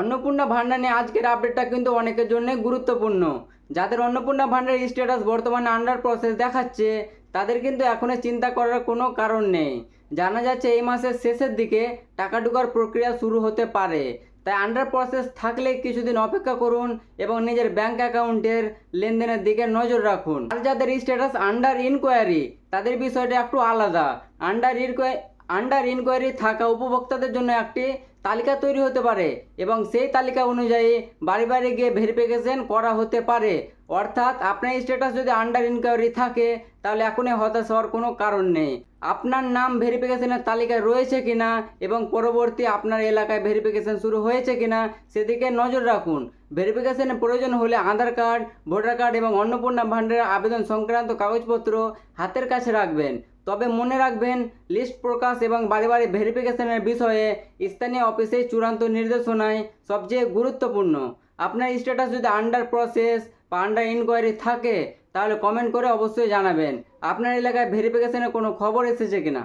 অন্নপূর্ণা ভান্ডার নিয়ে আজকের আপডেটটা কিন্তু অনেকের জন্য গুরুত্বপূর্ণ। যাদের অন্নপূর্ণা ভান্ডারের স্ট্যাটাস বর্তমানে আন্ডার প্রসেস দেখাচ্ছে, তাদের কিন্তু এখনও চিন্তা করার কোনো কারণ নেই। জানা যাচ্ছে এই মাসের শেষের দিকে টাকা ঢোকার প্রক্রিয়া শুরু হতে পারে। তাই আন্ডার প্রসেস থাকলে কিছুদিন অপেক্ষা করুন এবং নিজের ব্যাংক অ্যাকাউন্টের লেনদেনের দিকে নজর রাখুন। আর যাদের স্ট্যাটাস আন্ডার ইনকোয়ারি, তাদের বিষয়টা একটু আলাদা। আন্ডার ইনকোয়ারি থাকা উপভোক্তাদের জন্য একটি তালিকা তৈরি হতে পারে এবং সেই তালিকা অনুযায়ী বাড়ি বাড়ি গিয়ে ভেরিফিকেশন করা হতে পারে। অর্থাৎ আপনার স্ট্যাটাস যদি আন্ডার ইনকোয়ারি থাকে, তাহলে এখনই হতাশ হওয়ার কোনো কারণ নেই। আপনার নাম ভেরিফিকেশনের তালিকায় রয়েছে কিনা এবং পরবর্তী আপনার এলাকায় ভেরিফিকেশন শুরু হয়েছে কিনা সেদিকে নজর রাখুন। ভেরিফিকেশনের প্রয়োজন হলে আধার কার্ড, ভোটার কার্ড এবং অন্নপূর্ণা ভান্ডারের আবেদন সংক্রান্ত কাগজপত্র হাতের কাছে রাখবেন। তবে মনে রাখবেন, লিস্ট প্রকাশ এবং বাড়ি বাড়ি ভেরিফিকেশনের বিষয়ে স্থানীয় অফিসের চূড়ান্ত নির্দেশনায় সবচেয়ে গুরুত্বপূর্ণ। আপনার স্ট্যাটাস যদি আন্ডার প্রসেস বা আন্ডার ইনকোয়ারি থাকে, তাহলে কমেন্ট করে অবশ্যই জানাবেন আপনার এলাকায় ভেরিফিকেশনের কোনো খবর এসেছে কিনা।